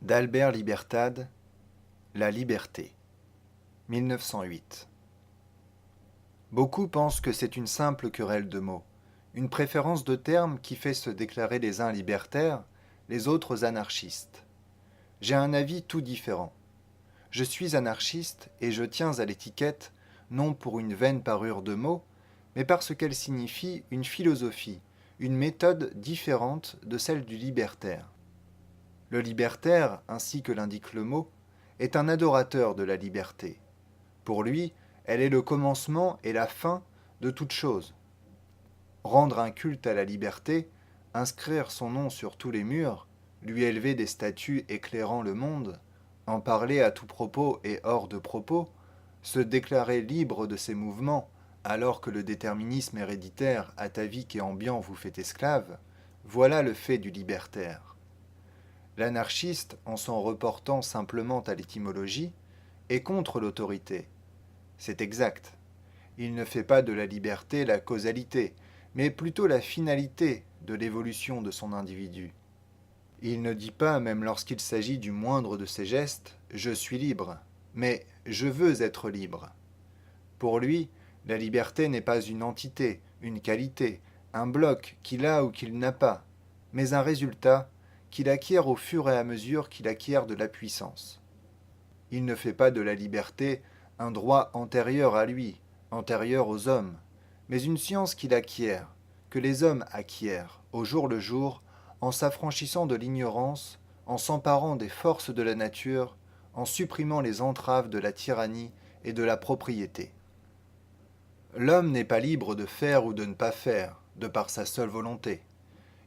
d'Albert Libertad, La liberté, 1908. Beaucoup pensent que c'est une simple querelle de mots, une préférence de termes qui fait se déclarer les uns libertaires, les autres anarchistes. J'ai un avis tout différent. Je suis anarchiste et je tiens à l'étiquette non pour une vaine parure de mots, mais parce qu'elle signifie une philosophie, une méthode différente de celle du libertaire. Le libertaire, ainsi que l'indique le mot, est un adorateur de la liberté. Pour lui, elle est le commencement et la fin de toute chose. Rendre un culte à la liberté, inscrire son nom sur tous les murs, lui élever des statues éclairant le monde, en parler à tout propos et hors de propos, se déclarer libre de ses mouvements, alors que le déterminisme héréditaire, atavique et ambiant vous fait esclave, voilà le fait du libertaire. L'anarchiste, en s'en reportant simplement à l'étymologie, est contre l'autorité. C'est exact. Il ne fait pas de la liberté la causalité, mais plutôt la finalité de l'évolution de son individu. Il ne dit pas, même lorsqu'il s'agit du moindre de ses gestes, « je suis libre », mais « je veux être libre ». Pour lui, la liberté n'est pas une entité, une qualité, un bloc qu'il a ou qu'il n'a pas, mais un résultat qu'il acquiert au fur et à mesure qu'il acquiert de la puissance. Il ne fait pas de la liberté un droit antérieur à lui, antérieur aux hommes, mais une science qu'il acquiert, que les hommes acquièrent, au jour le jour, en s'affranchissant de l'ignorance, en s'emparant des forces de la nature, en supprimant les entraves de la tyrannie et de la propriété. L'homme n'est pas libre de faire ou de ne pas faire, de par sa seule volonté.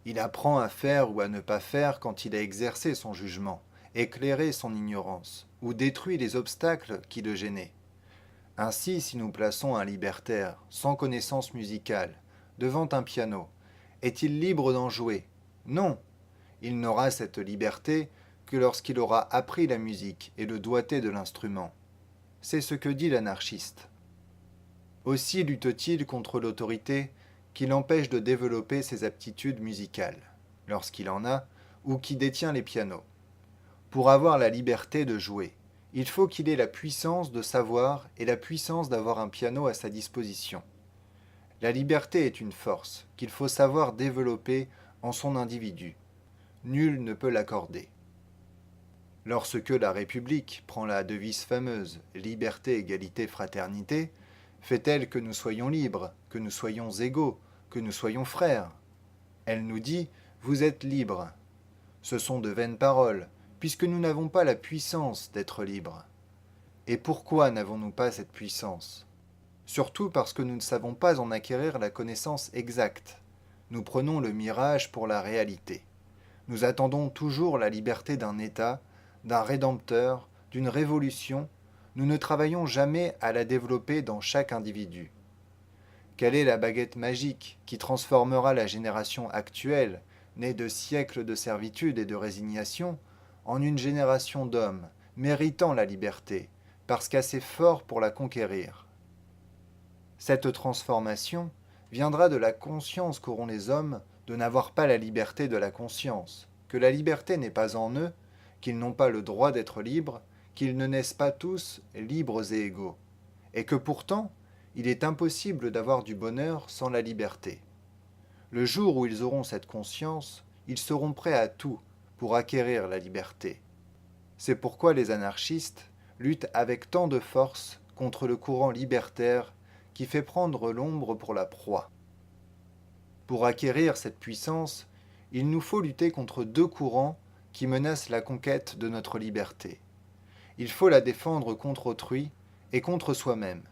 Il apprend à faire ou à ne pas faire quand il a exercé son jugement, éclairé son ignorance, ou détruit les obstacles qui le gênaient. Ainsi, si nous plaçons un libertaire, sans connaissance musicale, devant un piano, est-il libre d'en jouer? Non. Il n'aura cette liberté que lorsqu'il aura appris la musique et le doigté de l'instrument. C'est ce que dit l'anarchiste. Aussi lutte-t-il contre l'autorité qui l'empêche de développer ses aptitudes musicales, lorsqu'il en a, ou qui détient les pianos. Pour avoir la liberté de jouer, il faut qu'il ait la puissance de savoir et la puissance d'avoir un piano à sa disposition. La liberté est une force qu'il faut savoir développer en son individu. Nul ne peut l'accorder. Lorsque la République prend la devise fameuse « Liberté, égalité, fraternité », fait-elle que nous soyons libres, que nous soyons égaux, que nous soyons frères? Elle nous dit « Vous êtes libres ». Ce sont de vaines paroles, puisque nous n'avons pas la puissance d'être libres. Et pourquoi n'avons-nous pas cette puissance? Surtout parce que nous ne savons pas en acquérir la connaissance exacte. Nous prenons le mirage pour la réalité. Nous attendons toujours la liberté d'un État, d'un rédempteur, d'une révolution. Nous ne travaillons jamais à la développer dans chaque individu. Quelle est la baguette magique qui transformera la génération actuelle, née de siècles de servitude et de résignation, en une génération d'hommes méritant la liberté, parce qu'assez forts pour la conquérir? Cette transformation viendra de la conscience qu'auront les hommes de n'avoir pas la liberté de la conscience, que la liberté n'est pas en eux, qu'ils n'ont pas le droit d'être libres, qu'ils ne naissent pas tous libres et égaux, et que pourtant, il est impossible d'avoir du bonheur sans la liberté. Le jour où ils auront cette conscience, ils seront prêts à tout pour acquérir la liberté. C'est pourquoi les anarchistes luttent avec tant de force contre le courant libertaire qui fait prendre l'ombre pour la proie. Pour acquérir cette puissance, il nous faut lutter contre deux courants qui menacent la conquête de notre liberté. Il faut la défendre contre autrui et contre soi-même,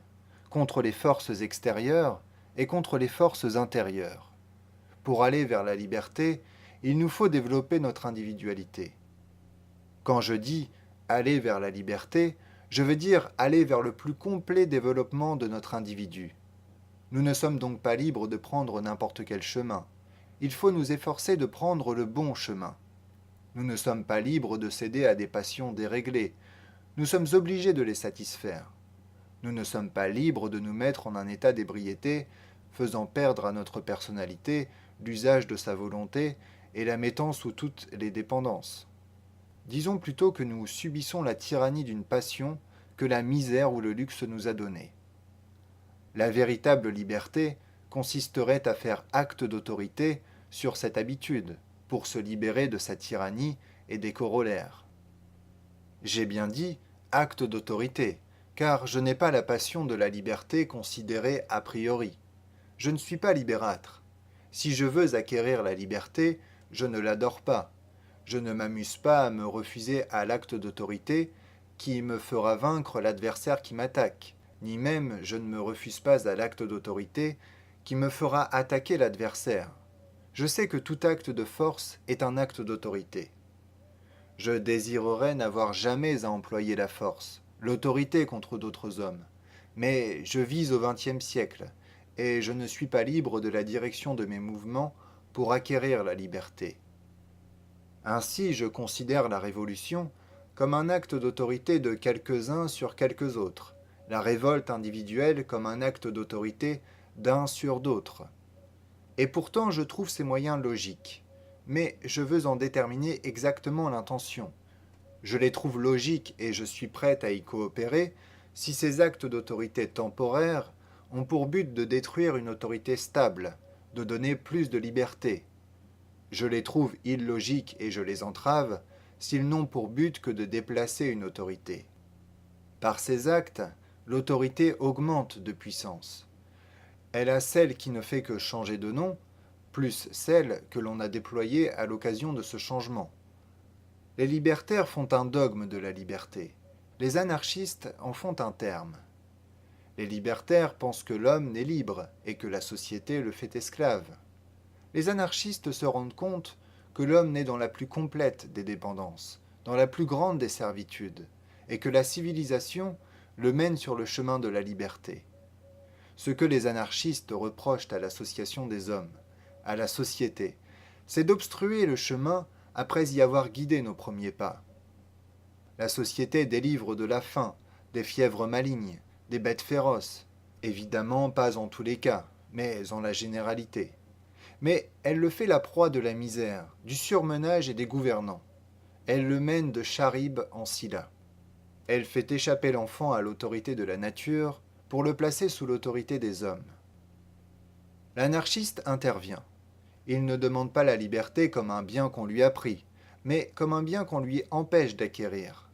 contre les forces extérieures et contre les forces intérieures. Pour aller vers la liberté, il nous faut développer notre individualité. Quand je dis aller vers la liberté, je veux dire aller vers le plus complet développement de notre individu. Nous ne sommes donc pas libres de prendre n'importe quel chemin. Il faut nous efforcer de prendre le bon chemin. Nous ne sommes pas libres de céder à des passions déréglées. Nous sommes obligés de les satisfaire. Nous ne sommes pas libres de nous mettre en un état d'ébriété, faisant perdre à notre personnalité l'usage de sa volonté et la mettant sous toutes les dépendances. Disons plutôt que nous subissons la tyrannie d'une passion que la misère ou le luxe nous a donnée. La véritable liberté consisterait à faire acte d'autorité sur cette habitude pour se libérer de sa tyrannie et des corollaires. J'ai bien dit acte d'autorité, car je n'ai pas la passion de la liberté considérée a priori. Je ne suis pas libérâtre. Si je veux acquérir la liberté, je ne l'adore pas. Je ne m'amuse pas à me refuser à l'acte d'autorité qui me fera vaincre l'adversaire qui m'attaque, ni même je ne me refuse pas à l'acte d'autorité qui me fera attaquer l'adversaire. Je sais que tout acte de force est un acte d'autorité. Je désirerais n'avoir jamais à employer la force, l'autorité contre d'autres hommes. Mais je vis au XXe siècle, et je ne suis pas libre de la direction de mes mouvements pour acquérir la liberté. Ainsi, je considère la révolution comme un acte d'autorité de quelques-uns sur quelques autres, la révolte individuelle comme un acte d'autorité d'un sur d'autres. Et pourtant, je trouve ces moyens logiques. Mais je veux en déterminer exactement l'intention. Je les trouve logiques et je suis prête à y coopérer si ces actes d'autorité temporaire ont pour but de détruire une autorité stable, de donner plus de liberté. Je les trouve illogiques et je les entrave s'ils n'ont pour but que de déplacer une autorité. Par ces actes, l'autorité augmente de puissance. Elle a celle qui ne fait que changer de nom, plus celle que l'on a déployée à l'occasion de ce changement. Les libertaires font un dogme de la liberté. Les anarchistes en font un terme. Les libertaires pensent que l'homme n'est libre et que la société le fait esclave. Les anarchistes se rendent compte que l'homme naît dans la plus complète des dépendances, dans la plus grande des servitudes, et que la civilisation le mène sur le chemin de la liberté. Ce que les anarchistes reprochent à l'association des hommes, à la société, c'est d'obstruer le chemin après y avoir guidé nos premiers pas. La société délivre de la faim, des fièvres malignes, des bêtes féroces, évidemment pas en tous les cas, mais en la généralité. Mais elle le fait la proie de la misère, du surmenage et des gouvernants. Elle le mène de Charybde en Scylla. Elle fait échapper l'enfant à l'autorité de la nature pour le placer sous l'autorité des hommes. L'anarchiste intervient. Il ne demande pas la liberté comme un bien qu'on lui a pris, mais comme un bien qu'on lui empêche d'acquérir.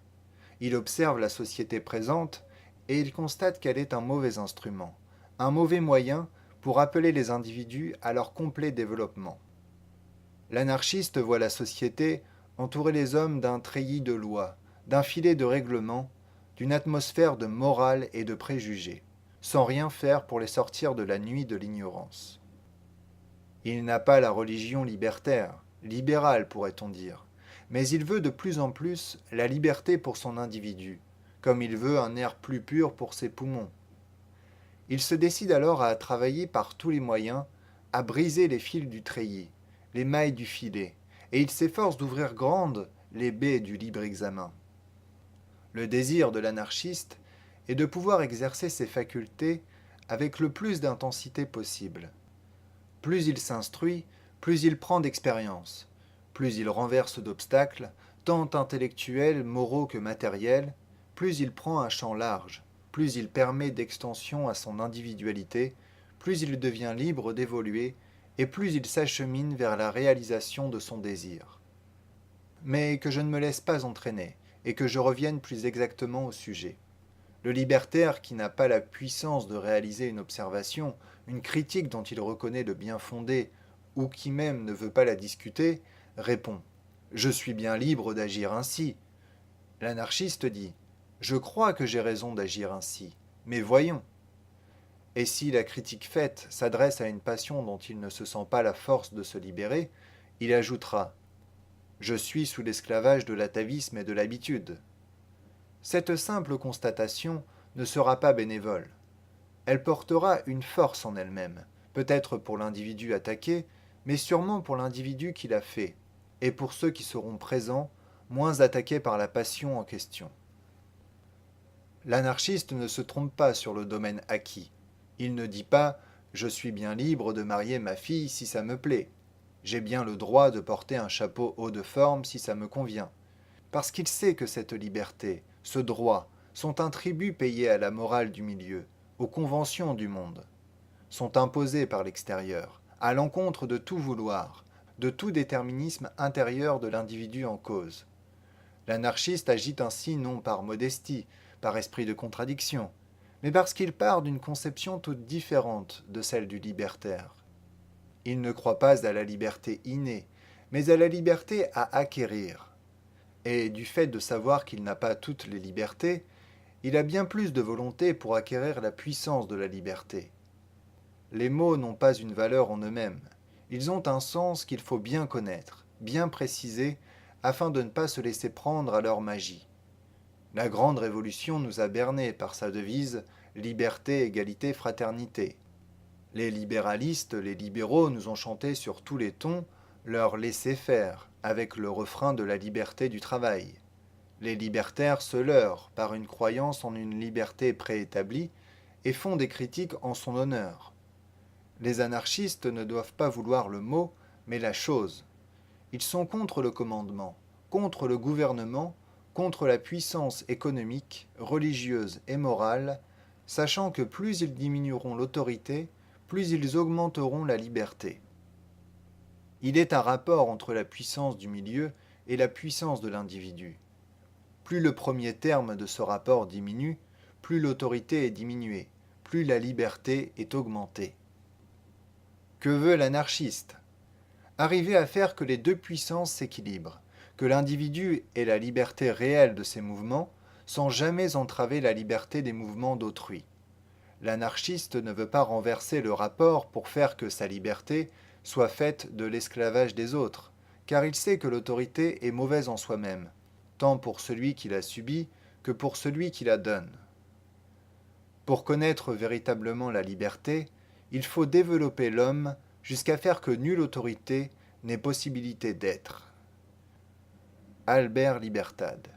Il observe la société présente et il constate qu'elle est un mauvais instrument, un mauvais moyen pour appeler les individus à leur complet développement. L'anarchiste voit la société entourer les hommes d'un treillis de lois, d'un filet de règlements, d'une atmosphère de morale et de préjugés, sans rien faire pour les sortir de la nuit de l'ignorance. Il n'a pas la religion libertaire, libérale pourrait-on dire, mais il veut de plus en plus la liberté pour son individu, comme il veut un air plus pur pour ses poumons. Il se décide alors à travailler par tous les moyens, à briser les fils du treillis, les mailles du filet, et il s'efforce d'ouvrir grandes les baies du libre examen. Le désir de l'anarchiste est de pouvoir exercer ses facultés avec le plus d'intensité possible. Plus il s'instruit, plus il prend d'expérience, plus il renverse d'obstacles, tant intellectuels, moraux que matériels, plus il prend un champ large, plus il permet d'extension à son individualité, plus il devient libre d'évoluer, et plus il s'achemine vers la réalisation de son désir. Mais que je ne me laisse pas entraîner, et que je revienne plus exactement au sujet. Le libertaire qui n'a pas la puissance de réaliser une observation, une critique dont il reconnaît le bien fondé, ou qui même ne veut pas la discuter, répond ⁇ Je suis bien libre d'agir ainsi ⁇ L'anarchiste dit ⁇ Je crois que j'ai raison d'agir ainsi, mais voyons. Et si la critique faite s'adresse à une passion dont il ne se sent pas la force de se libérer, il ajoutera ⁇ Je suis sous l'esclavage de l'atavisme et de l'habitude ⁇ Cette simple constatation ne sera pas bénévole. Elle portera une force en elle-même, peut-être pour l'individu attaqué, mais sûrement pour l'individu qui l'a fait, et pour ceux qui seront présents, moins attaqués par la passion en question. L'anarchiste ne se trompe pas sur le domaine acquis. Il ne dit pas « Je suis bien libre de marier ma fille si ça me plaît. J'ai bien le droit de porter un chapeau haut de forme si ça me convient. » parce qu'il sait que cette liberté, ce droit, sont un tribut payé à la morale du milieu, aux conventions du monde, sont imposés par l'extérieur, à l'encontre de tout vouloir, de tout déterminisme intérieur de l'individu en cause. L'anarchiste agit ainsi non par modestie, par esprit de contradiction, mais parce qu'il part d'une conception toute différente de celle du libertaire. Il ne croit pas à la liberté innée, mais à la liberté à acquérir. Et du fait de savoir qu'il n'a pas toutes les libertés, il a bien plus de volonté pour acquérir la puissance de la liberté. Les mots n'ont pas une valeur en eux-mêmes. Ils ont un sens qu'il faut bien connaître, bien préciser, afin de ne pas se laisser prendre à leur magie. La grande révolution nous a bernés par sa devise liberté, égalité, fraternité. Les libéralistes, les libéraux nous ont chanté sur tous les tons leur laisser-faire, avec le refrain de la liberté du travail. Les libertaires se leurrent par une croyance en une liberté préétablie et font des critiques en son honneur. Les anarchistes ne doivent pas vouloir le mot, mais la chose. Ils sont contre le commandement, contre le gouvernement, contre la puissance économique, religieuse et morale, sachant que plus ils diminueront l'autorité, plus ils augmenteront la liberté. Il est un rapport entre la puissance du milieu et la puissance de l'individu. Plus le premier terme de ce rapport diminue, plus l'autorité est diminuée, plus la liberté est augmentée. Que veut l'anarchiste? Arriver à faire que les deux puissances s'équilibrent, que l'individu ait la liberté réelle de ses mouvements, sans jamais entraver la liberté des mouvements d'autrui. L'anarchiste ne veut pas renverser le rapport pour faire que sa liberté soit faite de l'esclavage des autres, car il sait que l'autorité est mauvaise en soi-même, tant pour celui qui la subit que pour celui qui la donne. Pour connaître véritablement la liberté, il faut développer l'homme jusqu'à faire que nulle autorité n'ait possibilité d'être. Albert Libertad.